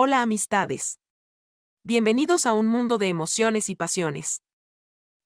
Hola amistades. Bienvenidos a un mundo de emociones y pasiones.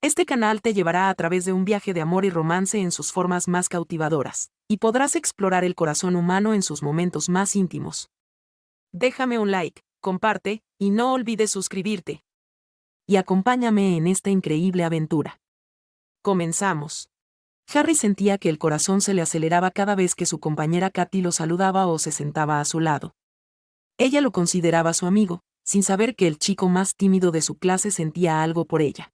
Este canal te llevará a través de un viaje de amor y romance en sus formas más cautivadoras, y podrás explorar el corazón humano en sus momentos más íntimos. Déjame un like, comparte, y no olvides suscribirte. Y acompáñame en esta increíble aventura. Comenzamos. Harry sentía que el corazón se le aceleraba cada vez que su compañera Katy lo saludaba o se sentaba a su lado. Ella lo consideraba su amigo, sin saber que el chico más tímido de su clase sentía algo por ella.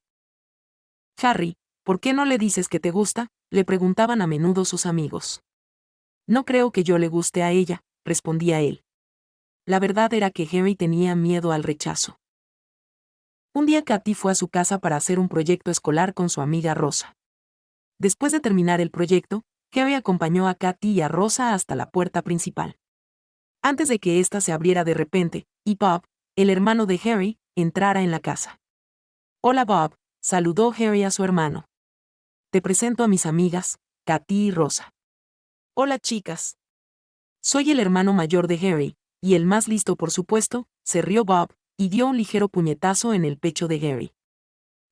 Harry, ¿por qué no le dices que te gusta?, le preguntaban a menudo sus amigos. No creo que yo le guste a ella, respondía él. La verdad era que Harry tenía miedo al rechazo. Un día Katy fue a su casa para hacer un proyecto escolar con su amiga Rosa. Después de terminar el proyecto, Harry acompañó a Katy y a Rosa hasta la puerta principal. Antes de que ésta se abriera de repente, y Bob, el hermano de Harry, entrara en la casa. Hola Bob, saludó Harry a su hermano. Te presento a mis amigas, Katy y Rosa. Hola chicas. Soy el hermano mayor de Harry, y el más listo por supuesto, se rió Bob, y dio un ligero puñetazo en el pecho de Harry.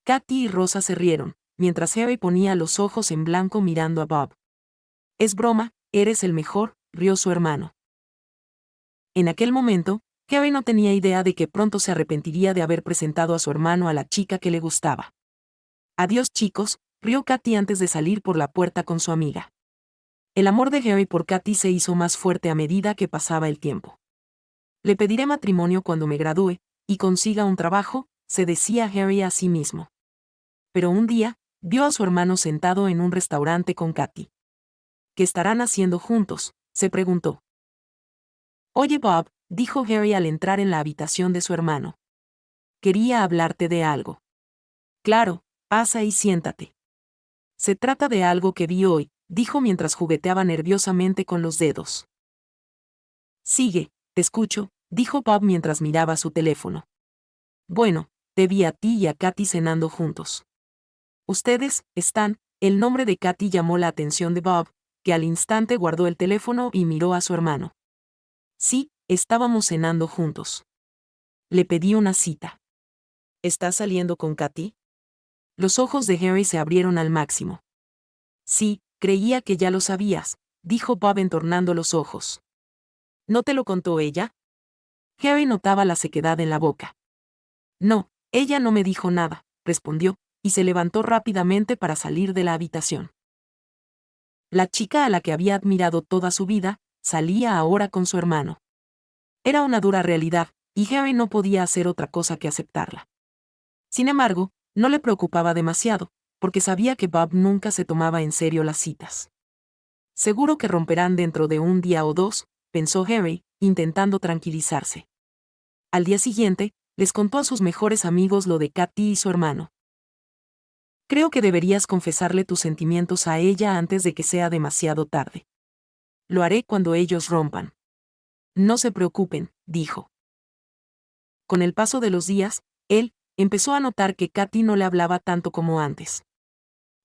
Katy y Rosa se rieron, mientras Harry ponía los ojos en blanco mirando a Bob. Es broma, eres el mejor, rió su hermano. En aquel momento, Harry no tenía idea de que pronto se arrepentiría de haber presentado a su hermano a la chica que le gustaba. Adiós chicos, rió Katy antes de salir por la puerta con su amiga. El amor de Harry por Katy se hizo más fuerte a medida que pasaba el tiempo. Le pediré matrimonio cuando me gradúe, y consiga un trabajo, se decía Harry a sí mismo. Pero un día, vio a su hermano sentado en un restaurante con Katy. ¿Qué estarán haciendo juntos?, se preguntó. Oye Bob, dijo Harry al entrar en la habitación de su hermano. Quería hablarte de algo. Claro, pasa y siéntate. Se trata de algo que vi hoy, dijo mientras jugueteaba nerviosamente con los dedos. Sigue, te escucho, dijo Bob mientras miraba su teléfono. Bueno, te vi a ti y a Katy cenando juntos. Ustedes, están, el nombre de Katy llamó la atención de Bob, que al instante guardó el teléfono y miró a su hermano. Sí, estábamos cenando juntos. Le pedí una cita. ¿Estás saliendo con Katy? Los ojos de Harry se abrieron al máximo. Sí, creía que ya lo sabías, dijo Bob entornando los ojos. ¿No te lo contó ella? Harry notaba la sequedad en la boca. No, ella no me dijo nada, respondió, y se levantó rápidamente para salir de la habitación. La chica a la que había admirado toda su vida, salía ahora con su hermano. Era una dura realidad, y Harry no podía hacer otra cosa que aceptarla. Sin embargo, no le preocupaba demasiado, porque sabía que Bob nunca se tomaba en serio las citas. Seguro que romperán dentro de un día o dos, pensó Harry, intentando tranquilizarse. Al día siguiente, les contó a sus mejores amigos lo de Katy y su hermano. Creo que deberías confesarle tus sentimientos a ella antes de que sea demasiado tarde. Lo haré cuando ellos rompan. No se preocupen, dijo. Con el paso de los días, él empezó a notar que Katy no le hablaba tanto como antes.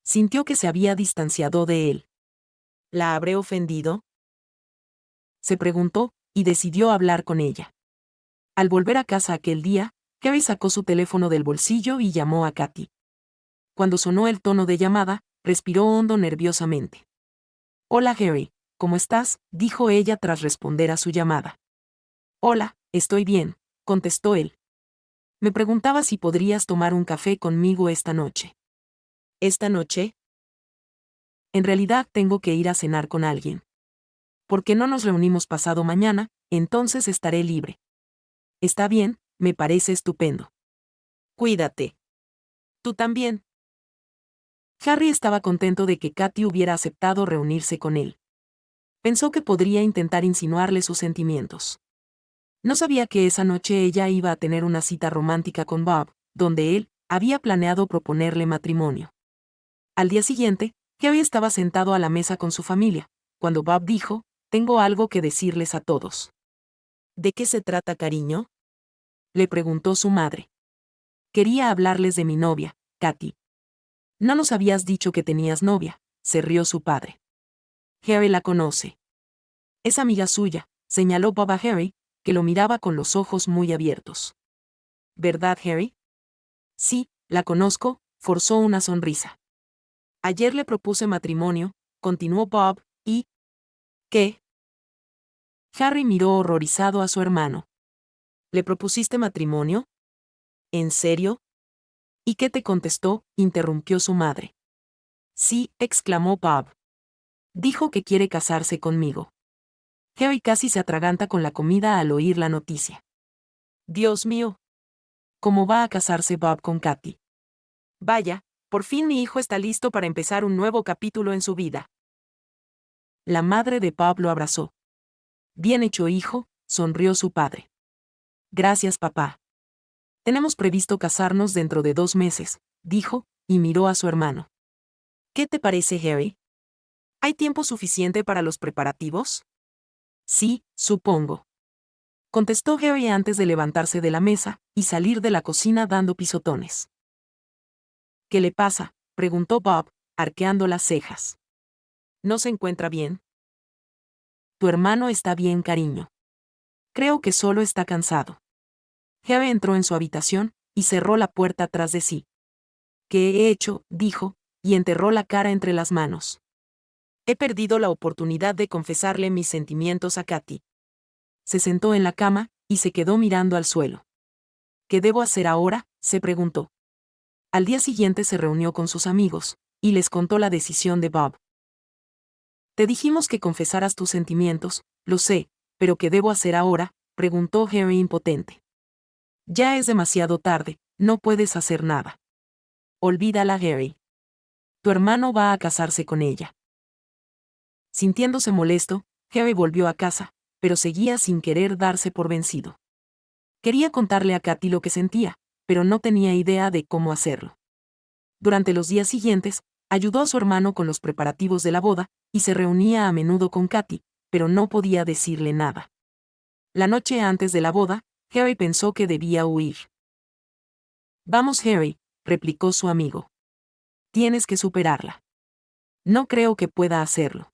Sintió que se había distanciado de él. ¿La habré ofendido?, se preguntó, y decidió hablar con ella. Al volver a casa aquel día, Harry sacó su teléfono del bolsillo y llamó a Katy. Cuando sonó el tono de llamada, respiró hondo nerviosamente. Hola Harry, ¿cómo estás?, dijo ella tras responder a su llamada. Hola, estoy bien, contestó él. Me preguntaba si podrías tomar un café conmigo esta noche. ¿Esta noche? En realidad tengo que ir a cenar con alguien. ¿Por qué no nos reunimos pasado mañana? Entonces estaré libre. Está bien, me parece estupendo. Cuídate. Tú también. Harry estaba contento de que Katy hubiera aceptado reunirse con él. Pensó que podría intentar insinuarle sus sentimientos. No sabía que esa noche ella iba a tener una cita romántica con Bob, donde él había planeado proponerle matrimonio. Al día siguiente, Harry estaba sentado a la mesa con su familia, cuando Bob dijo, «Tengo algo que decirles a todos». ¿De qué se trata, cariño?, le preguntó su madre. Quería hablarles de mi novia, Katy. No nos habías dicho que tenías novia, se rió su padre. Harry la conoce. Es amiga suya, señaló Bob a Harry, que lo miraba con los ojos muy abiertos. ¿Verdad, Harry? Sí, la conozco, forzó una sonrisa. Ayer le propuse matrimonio, continuó Bob, y... ¿qué? Harry miró horrorizado a su hermano. ¿Le propusiste matrimonio? ¿En serio? ¿Y qué te contestó?, interrumpió su madre. Sí, exclamó Bob. Dijo que quiere casarse conmigo. Harry casi se atraganta con la comida al oír la noticia. Dios mío. ¿Cómo va a casarse Bob con Katy? Vaya, por fin mi hijo está listo para empezar un nuevo capítulo en su vida. La madre de Bob lo abrazó. Bien hecho, hijo, sonrió su padre. Gracias, papá. Tenemos previsto casarnos dentro de 2 meses, dijo, y miró a su hermano. ¿Qué te parece, Harry? ¿Hay tiempo suficiente para los preparativos? Sí, supongo. Contestó Harry antes de levantarse de la mesa y salir de la cocina dando pisotones. ¿Qué le pasa?, preguntó Bob, arqueando las cejas. ¿No se encuentra bien? Tu hermano está bien, cariño. Creo que solo está cansado. Harry entró en su habitación y cerró la puerta tras de sí. ¿Qué he hecho?, dijo, y enterró la cara entre las manos. He perdido la oportunidad de confesarle mis sentimientos a Katy. Se sentó en la cama y se quedó mirando al suelo. ¿Qué debo hacer ahora?, se preguntó. Al día siguiente se reunió con sus amigos y les contó la decisión de Bob. Te dijimos que confesaras tus sentimientos, lo sé, pero ¿qué debo hacer ahora?, preguntó Harry impotente. Ya es demasiado tarde, no puedes hacer nada. Olvídala, Harry. Tu hermano va a casarse con ella. Sintiéndose molesto, Harry volvió a casa, pero seguía sin querer darse por vencido. Quería contarle a Katy lo que sentía, pero no tenía idea de cómo hacerlo. Durante los días siguientes, ayudó a su hermano con los preparativos de la boda, y se reunía a menudo con Katy, pero no podía decirle nada. La noche antes de la boda, Harry pensó que debía huir. Vamos, Harry, replicó su amigo. Tienes que superarla. No creo que pueda hacerlo.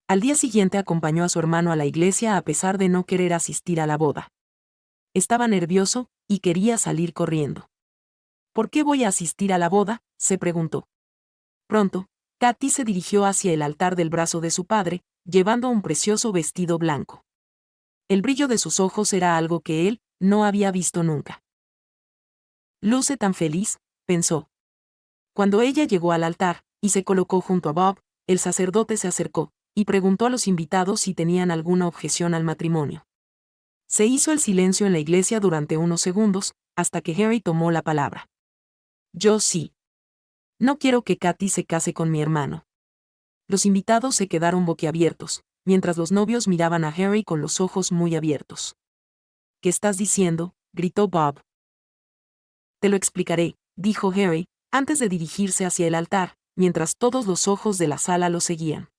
Al día siguiente acompañó a su hermano a la iglesia a pesar de no querer asistir a la boda. Estaba nervioso y quería salir corriendo. ¿Por qué voy a asistir a la boda?, se preguntó. Pronto, Katy se dirigió hacia el altar del brazo de su padre, llevando un precioso vestido blanco. El brillo de sus ojos era algo que él no había visto nunca. Luce tan feliz, pensó. Cuando ella llegó al altar y se colocó junto a Bob, el sacerdote se acercó y preguntó a los invitados si tenían alguna objeción al matrimonio. Se hizo el silencio en la iglesia durante unos segundos, hasta que Harry tomó la palabra. Yo sí. No quiero que Katy se case con mi hermano. Los invitados se quedaron boquiabiertos, mientras los novios miraban a Harry con los ojos muy abiertos. ¿Qué estás diciendo?, gritó Bob. Te lo explicaré, dijo Harry, antes de dirigirse hacia el altar, mientras todos los ojos de la sala lo seguían.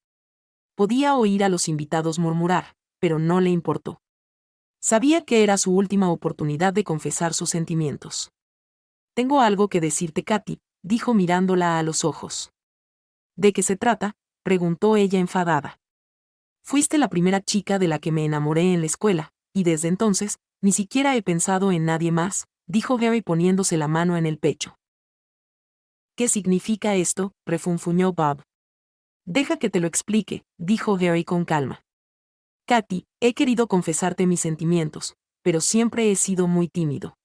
Podía oír a los invitados murmurar, pero no le importó. Sabía que era su última oportunidad de confesar sus sentimientos. Tengo algo que decirte, Katy, dijo mirándola a los ojos. ¿De qué se trata?, preguntó ella enfadada. Fuiste la primera chica de la que me enamoré en la escuela, y desde entonces, ni siquiera he pensado en nadie más, dijo Harry poniéndose la mano en el pecho. ¿Qué significa esto?, refunfuñó Bob. Deja que te lo explique, dijo Harry con calma. Katy, he querido confesarte mis sentimientos, pero siempre he sido muy tímido.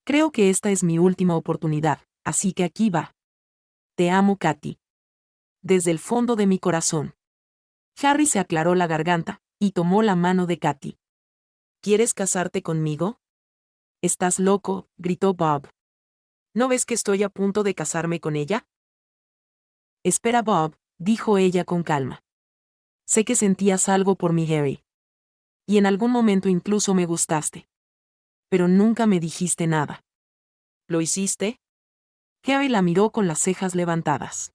Creo que esta es mi última oportunidad, así que aquí va. Te amo, Katy. Desde el fondo de mi corazón. Harry se aclaró la garganta y tomó la mano de Katy. ¿Quieres casarte conmigo? Estás loco, gritó Bob. ¿No ves que estoy a punto de casarme con ella? Espera, Bob, dijo ella con calma. Sé que sentías algo por mí, Harry. Y en algún momento incluso me gustaste. Pero nunca me dijiste nada. ¿Lo hiciste? Harry la miró con las cejas levantadas.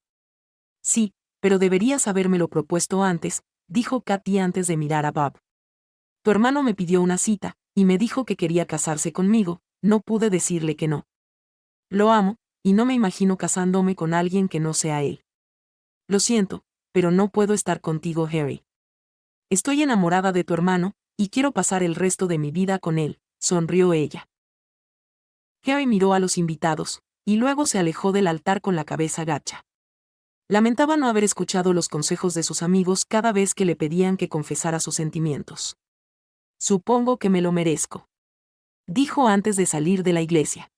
Sí, pero deberías habérmelo propuesto antes, dijo Katy antes de mirar a Bob. Tu hermano me pidió una cita, y me dijo que quería casarse conmigo, no pude decirle que no. Lo amo, y no me imagino casándome con alguien que no sea él. Lo siento, pero no puedo estar contigo, Harry. Estoy enamorada de tu hermano, y quiero pasar el resto de mi vida con él, sonrió ella. Harry miró a los invitados, y luego se alejó del altar con la cabeza gacha. Lamentaba no haber escuchado los consejos de sus amigos cada vez que le pedían que confesara sus sentimientos. Supongo que me lo merezco, dijo antes de salir de la iglesia.